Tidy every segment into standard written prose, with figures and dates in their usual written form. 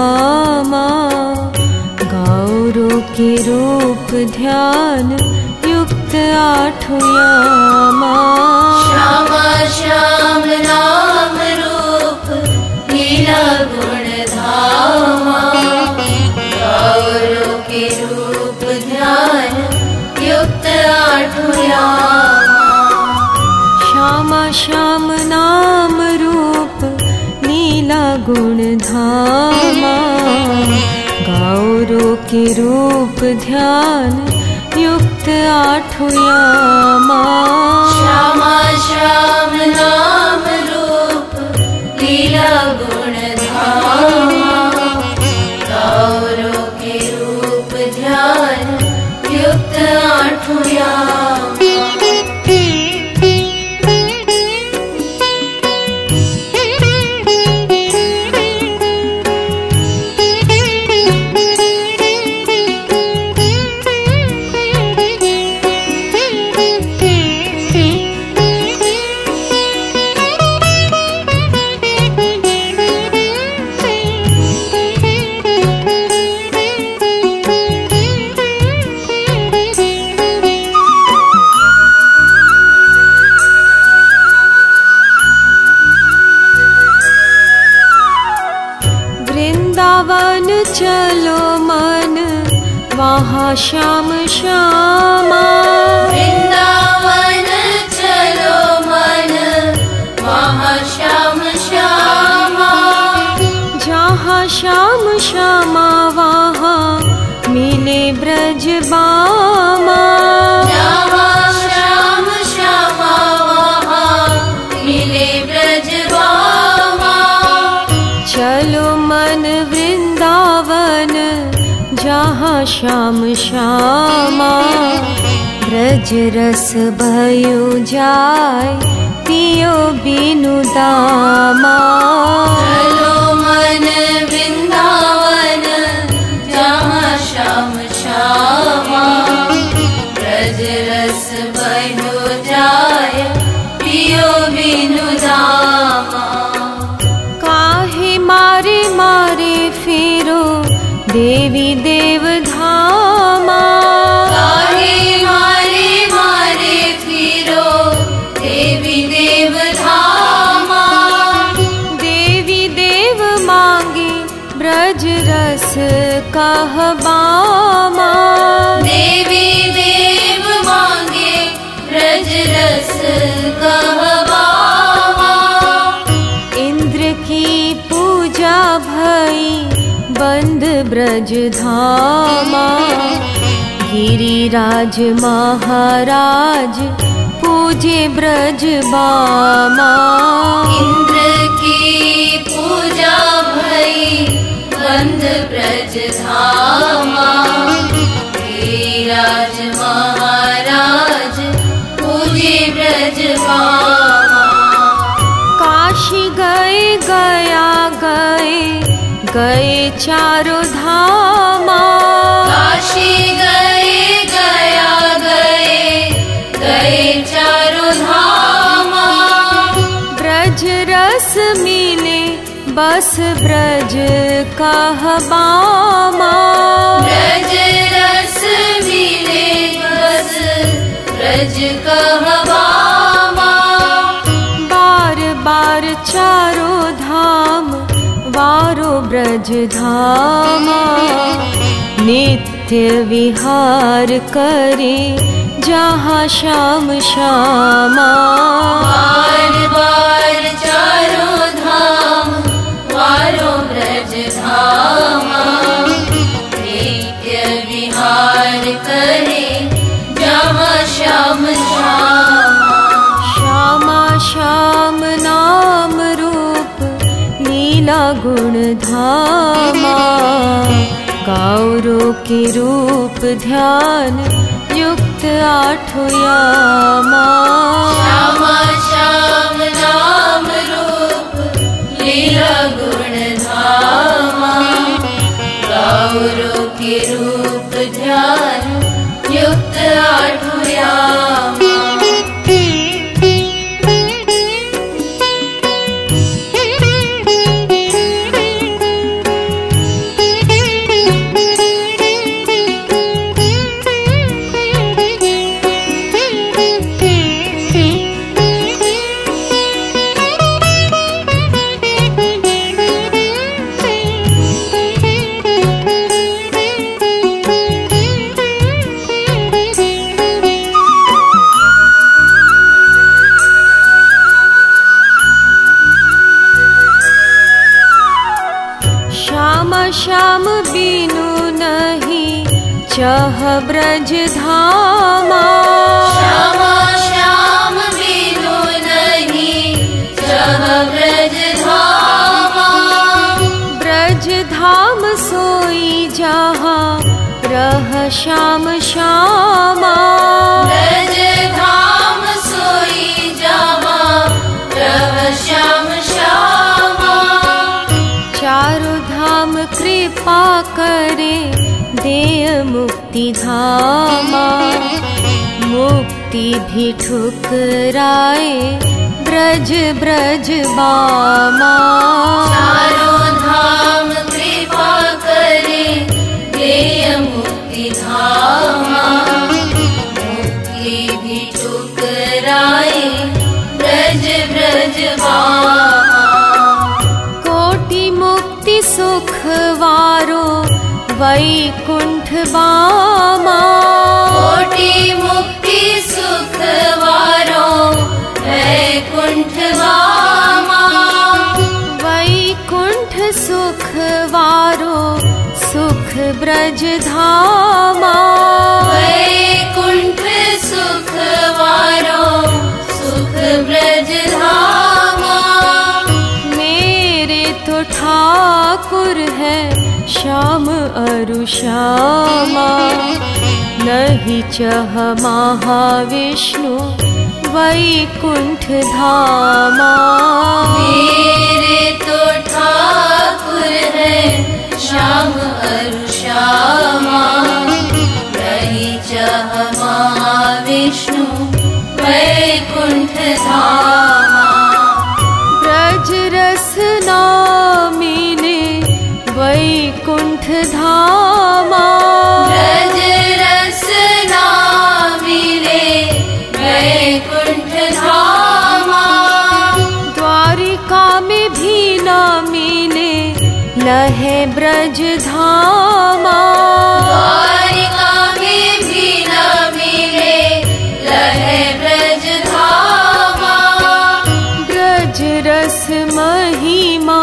धामा। गौरों के रूप ध्यान युक्त आठों यामा। श्यामा श्याम नाम रूप लीला गुण धामा। गौरों के रूप ध्यान युक्त आठों यामा। श्यामा श्याम नाम रूप लीला गुण धामा। गौरों के रूप ध्यान युक्त आठों यामा। श्यामा श्याम नाम रूप लीला गुण धामा। गौरों के रूप ध्यान युक्त आठों यामा। वृंदावन चलो मन वहाँ श्याम श्यामा। वृंदावन चलो मन वहाँ श्याम श्यामा। जहाँ श्याम श्यामा वहाँ मिले ब्रज बामा। जहाँ श्याम श्यामा वहाँ मिले ब्रज बामा। चलो मन वृंदावन जहाँ श्याम श्यामा। ब्रज रस भयो जाय पियो बिनु दामा। चलो मन वृंदावन जहाँ श्याम श्यामा। ब्रज रस बहो जाय पियो बिनु दामा। काहे मारे मारे फिरो देवी देव धामा। काहे मारे मारे फिरो देवी देव धामा। देवी देव मांगे ब्रज रस कहबामा। देवी देव मांगे ब्रज रस कहबामा। इंद्र की पूजा भई बंद ब्रज धामा। गिरिराज महाराज पूजे ब्रज बामा। इंद्र की पूजा भई बंद ब्रज धामा। गिरिराज महाराज पूजे ब्रज बामा। काशी गए गया गए गए चारों धामा। काशी गए गया गए गए चारों धामा। ब्रज रस मिले बस ब्रज कहबामा। ब्रज रस मिले बस ब्रज कहबामा। बार बार चारों धाम वारो ब्रज धामा। नित्य विहार करे जहाँ श्याम श्यामा। बार बार चारों धाम वारो ब्रज धामा। नित्य विहार करे जहाँ श्याम श्यामा। श्यामा श्याम नाम रूप लीला गुण धामा। गौरों के रूप ध्यान युक्त आठों यामा। श्यामा श्याम नाम रूप लीला गुण धामा। गौरों के रूप ध्यान युक्त आठों यामा। चह ब्रज धामा। श्यामा श्याम बिनु नहीं चह ब्रज धामा। ब्रज धाम सोई जहाँ रह श्याम श्यामा। ब्रज धाम सोई जहाँ रह श्याम श्यामा। चारों धाम कृपा करे देय मुक्ति धामा। मुक्ति भी ठुकराए ब्रज ब्रज बामा। चारों धाम कृपा करे देय मुक्ति धामा। मुक्ति भी ठुकराए ब्रज ब्रज बामा। कोटि मुक्ति सुख वारो वैकुंठ बामा। कोटि मुक्ति सुख वारो वैकुंठ बामा। वैकुंठ सुख वारो सुख ब्रज धामा। वैकुंठ सुख वारो सुख ब्रज धामा। मेरे तो ठाकुर है श्याम अरु श्यामा। नहीं चह महाविष्णु वैकुंठ धामा। मेरे तो ठाकुर है श्याम अरु श्यामा। नहीं चह महाविष्णु वैकुंठ धामा। ब्रज रस ना मिले वैकुंठ धामा। ब्रज रस ना मिले वैकुंठ धामा। द्वारिका में भी ना मिले लहे ब्रज धामा। द्वारिका में भी न मिले लहे ब्रज धामा। ब्रज रस महिमा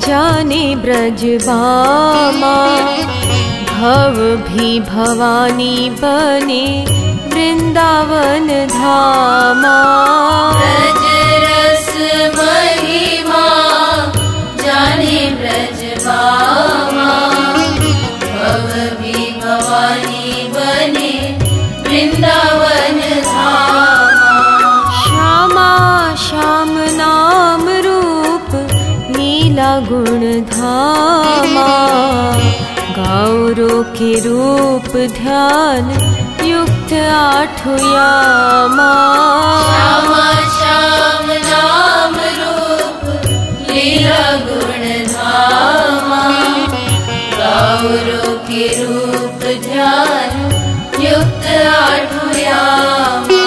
जाने ब्रज बामा। भव भी भवानी बने वृंदावन धामा। ब्रज रस महिमा जाने ब्रज बामा। भव भी भवानी बने वृंदावन धामा। श्यामा श्याम नाम रूप लीला गुण धामा। गौरों के रूप ध्यान युक्त आठों यामा। श्यामा श्याम नाम रूप लीला गुण धामा। गौरों के रूप ध्यान युक्त आठों यामा।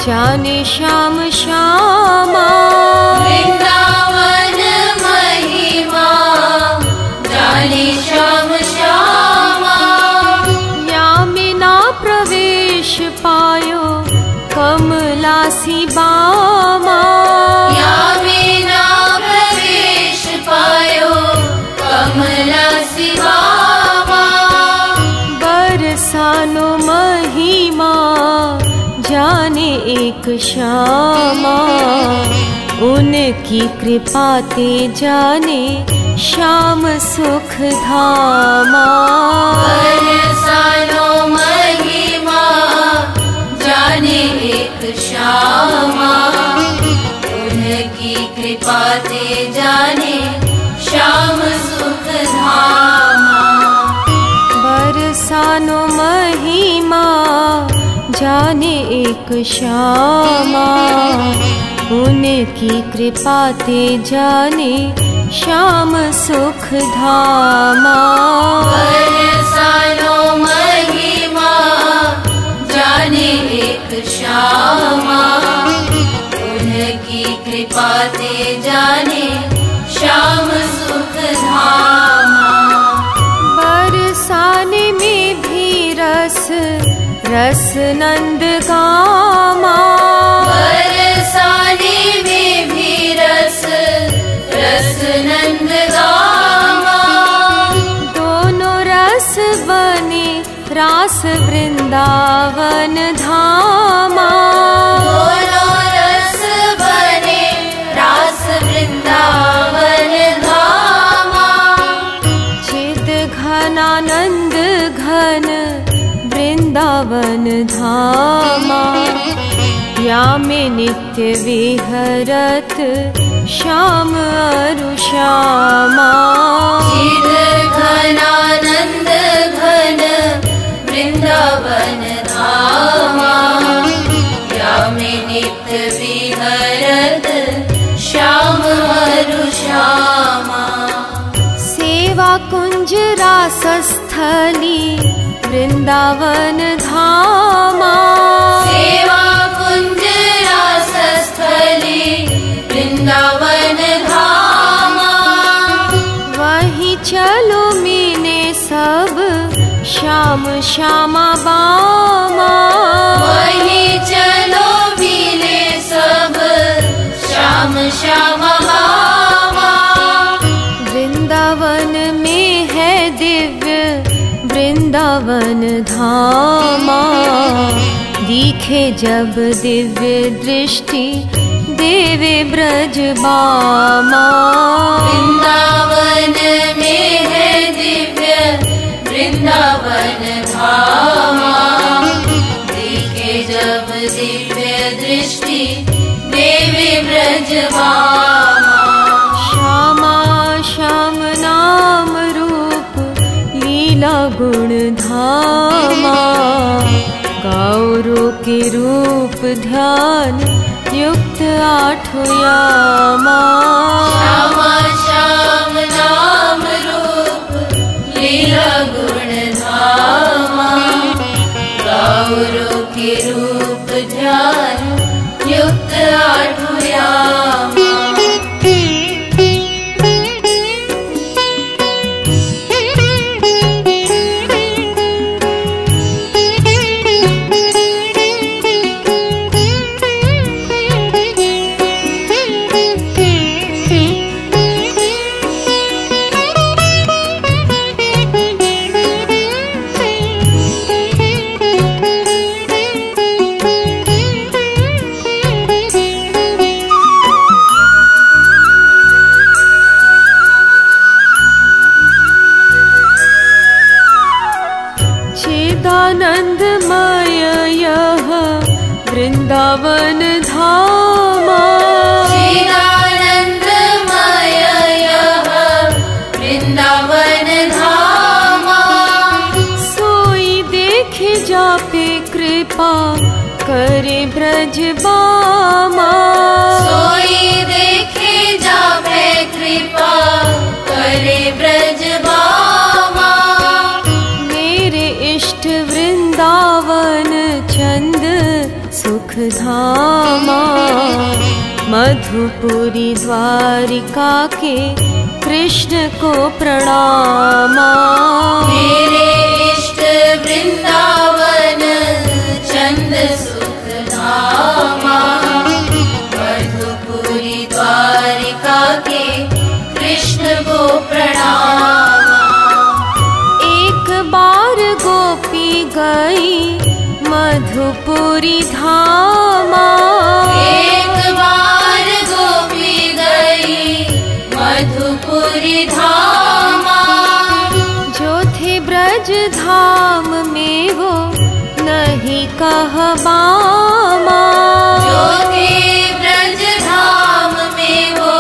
जाने श्याम श्यामा। वृंदावन महिमा जाने श्याम श्यामा। यामिना प्रवेश पायो कमलासी बामा। यामिना प्रवेश पायो कमलासी बामा। बरसानो महिमा जाने एक श्यामा। उनकी कृपा ते जाने श्याम सुख धामा। बरसानो महिमा जाने एक श्यामा। उनकी कृपा ते जाने श्याम सुख धामा। बरसानो महिमा जाने एक श्यामा, उनकी कृपा ते जाने श्याम सुख धामा। बरसानो महिमा जाने एक श्यामा, उनकी कृपा ते जाने श्याम सुख धामा। बरसाने में भी रस रस नंद गामा, बरसाने में भी रस रस नंद गामा। दोनों रस बने रास वृंदावन धामा, दोनों रस बने रास वृंदावन धामा। चिद घनानंद घन वृंदावन धामा, या में नित्य विहरत श्याम अरु श्यामा। चिद घनानंद घन वृंदावन धामा, या में नित्य विहरत श्याम अरु श्यामा। सेवा कुंज रासस्थली वृंदावन धामा, सेवा कुंज रासस्थली वृंदावन धामा। वही चलो मीने सब श्याम श्यामा बामा, वही चलो मिले सब श्याम श्यामा बामा। वृंदावन में है दिव्य वृंदावन धामा, दिखे जब दिव्य दृष्टि देवे ब्रज बामा। वृंदावन में है दिव्य वृंदावन धामा, दिखे जब दिव्य दृष्टि देवे ब्रज बामा। श्यामा श्याम नाम रूप लीला गुण धामा, गौरों के रूप ध्यान युक्त आठों यामा। श्यामा श्याम नाम रूप लीला गुण धामा, गौरों के रूप ध्यान युक्त आठों यामा। चिदानंदमय यह वृंदावन धामा, चिदानंदमय यह वृंदावन धामा। सोई देखे जापे कृपा करे ब्रज बामा, सोई देखे जापे कृपा करे ब्रज बामा। मेरे इष्ट वृंदावन चंद सुख धामा, मधुपुरी द्वारिका के कृष्ण को प्रणामा। मेरे इष्ट वृंदावन चंद सुख धामा, मधुपुरी द्वारिका के कृष्ण को प्रणामा। एक बार गोपी गई मधुपुरी धामा, एक बार गोपी गई मधुपुरी धामा। जो थे ब्रज धाम में वो नहीं कह बामा, जो थे ब्रज धाम में वो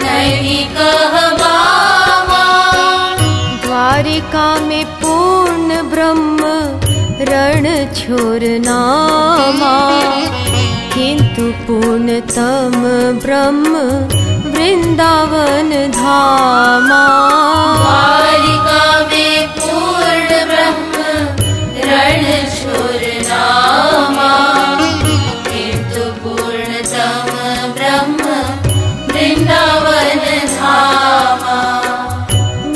नहीं कह बामा। द्वारिका में पूर्ण ब्रह्म रण छोर नामा, धामा, किंतु पूर्णतम ब्रह्म वृंदावन धामा। द्वारिका में पूर्ण ब्रह्म रणछोर नामा, किंतु पूर्णतम ब्रह्म वृंदावन धामा।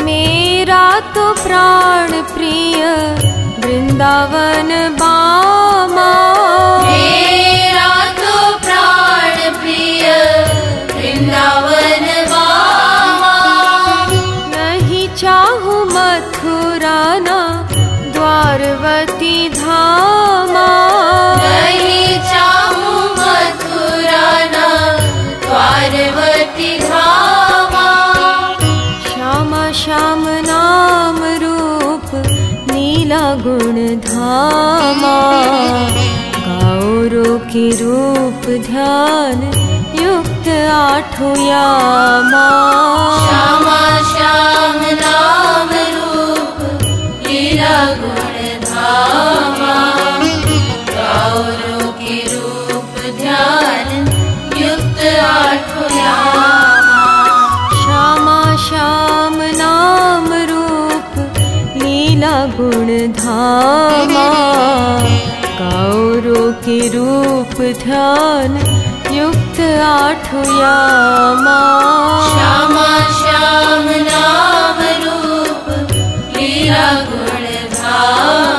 मेरा तो प्राण प्रिय वृंदावन बामा, मेरा तो प्राण प्रिय वृंदावन बामा। नहीं चाहूँ मथुरा ना द्वारवती धामा, नहीं चाहूँ मथुरा ना द्वारवती धामा। श्यामा श्याम नाम रूप नीला गुण धामा, गौरों के रूप ध्यान युक्त आठों यामा। श्यामा श्याम नाम रूप लीला गुण धामा, गौरों के रूप ध्यान युक्त आठों यामा। श्यामा श्याम नाम रूप लीला गुण धामा, गौरों के रूप ध्यान युक्त आठों यामा। श्यामा श्याम नाम रूप लीला गुण धामा,